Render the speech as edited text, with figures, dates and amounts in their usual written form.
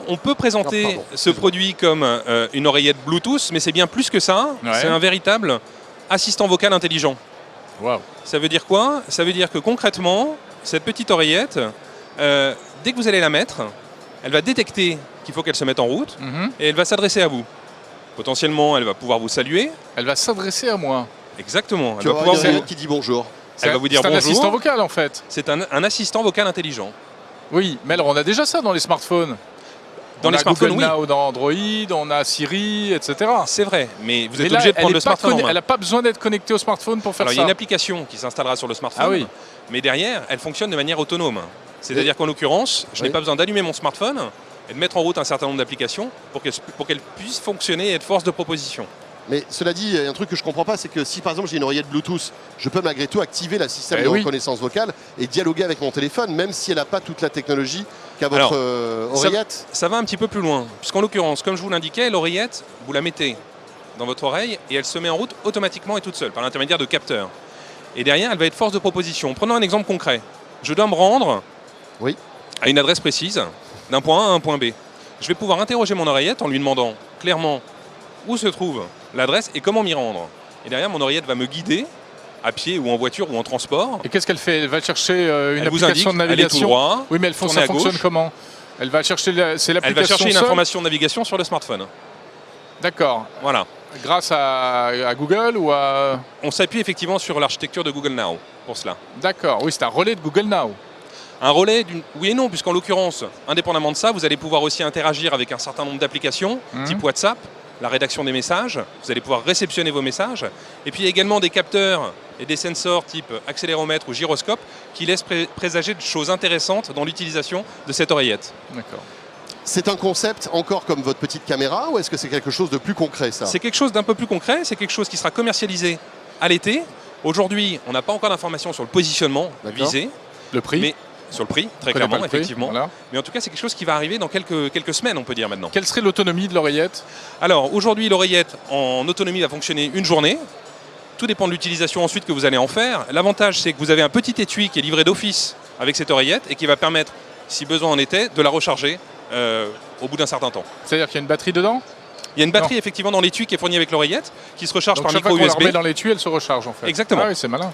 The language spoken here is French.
on peut présenter ce produit comme une oreillette Bluetooth, mais c'est bien plus que ça. Ouais. C'est un véritable assistant vocal intelligent. Wow. Ça veut dire quoi? Ça veut dire que concrètement, cette petite oreillette, dès que vous allez la mettre, elle va détecter qu'il faut qu'elle se mette en route et elle va s'adresser à vous. Potentiellement, elle va pouvoir vous saluer. Elle va s'adresser à moi. Exactement. Tu vas avoir une oreillette qui dit bonjour. Elle va vous dire C'est un bonjour. assistant vocal en fait. C'est un assistant vocal intelligent. Oui, mais alors on a déjà ça dans les smartphones. Dans les smartphones, Google oui. Now dans Android, on a Siri, etc. C'est vrai, mais vous êtes Mais là, obligé de prendre elle le est pas smartphone en main. Elle n'a pas besoin d'être connectée au smartphone pour faire Alors, il y ça. a une application qui s'installera sur le smartphone, Ah oui. mais derrière, elle fonctionne de manière autonome. C'est-à-dire qu'en l'occurrence, je n'ai pas besoin d'allumer mon smartphone et de mettre en route un certain nombre d'applications pour qu'elle puisse fonctionner et être force de proposition. Mais cela dit, il y a un truc que je comprends pas, c'est que si par exemple j'ai une oreillette Bluetooth, je peux malgré tout activer le système de reconnaissance vocale et dialoguer avec mon téléphone, même si elle n'a pas toute la technologie qu'a votre oreillette. Ça va un petit peu plus loin, puisqu'en l'occurrence, comme je vous l'indiquais, l'oreillette, vous la mettez dans votre oreille et elle se met en route automatiquement et toute seule, par l'intermédiaire de capteurs. Et derrière, elle va être force de proposition. Prenons un exemple concret. Je dois me rendre à une adresse précise, d'un point A à un point B. Je vais pouvoir interroger mon oreillette en lui demandant clairement où se trouve l'adresse et comment m'y rendre. Et derrière, mon oreillette va me guider à pied ou en voiture ou en transport. Et qu'est-ce qu'elle fait? Elle va chercher une Elle vous application indique, de navigation. allez tout droit, oui, mais ça fonctionne gauche. comment? Elle va chercher c'est l'application. Elle va chercher une seule. information de navigation sur le smartphone. D'accord. Voilà. Grâce à Google ou à... On s'appuie effectivement sur l'architecture de Google Now pour cela. D'accord, oui, c'est un relais de Google Now. Un relais, oui et non, puisqu'en l'occurrence, indépendamment de ça, vous allez pouvoir aussi interagir avec un certain nombre d'applications, type WhatsApp, la rédaction des messages, vous allez pouvoir réceptionner vos messages, et puis il y a également des capteurs et des sensors type accéléromètre ou gyroscope qui laissent présager de choses intéressantes dans l'utilisation de cette oreillette. D'accord. C'est un concept encore comme votre petite caméra ou est-ce que c'est quelque chose de plus concret ça? C'est quelque chose d'un peu plus concret, c'est quelque chose qui sera commercialisé à l'été. Aujourd'hui, on n'a pas encore d'informations sur le positionnement visé. Le prix mais sur le prix, très clairement, effectivement. Voilà. Mais en tout cas, c'est quelque chose qui va arriver dans quelques semaines, on peut dire maintenant. Quelle serait l'autonomie de l'oreillette? Alors, aujourd'hui, l'oreillette en autonomie va fonctionner une journée. Tout dépend de l'utilisation ensuite que vous allez en faire. L'avantage, c'est que vous avez un petit étui qui est livré d'office avec cette oreillette et qui va permettre, si besoin en était, de la recharger au bout d'un certain temps. C'est-à-dire qu'il y a une batterie dedans? Il y a une batterie effectivement dans l'étui qui est fournie avec l'oreillette, qui se recharge par micro USB. Donc chaque fois qu'on la remet dans l'étui, elle se recharge en fait. Exactement. Ah oui, c'est malin.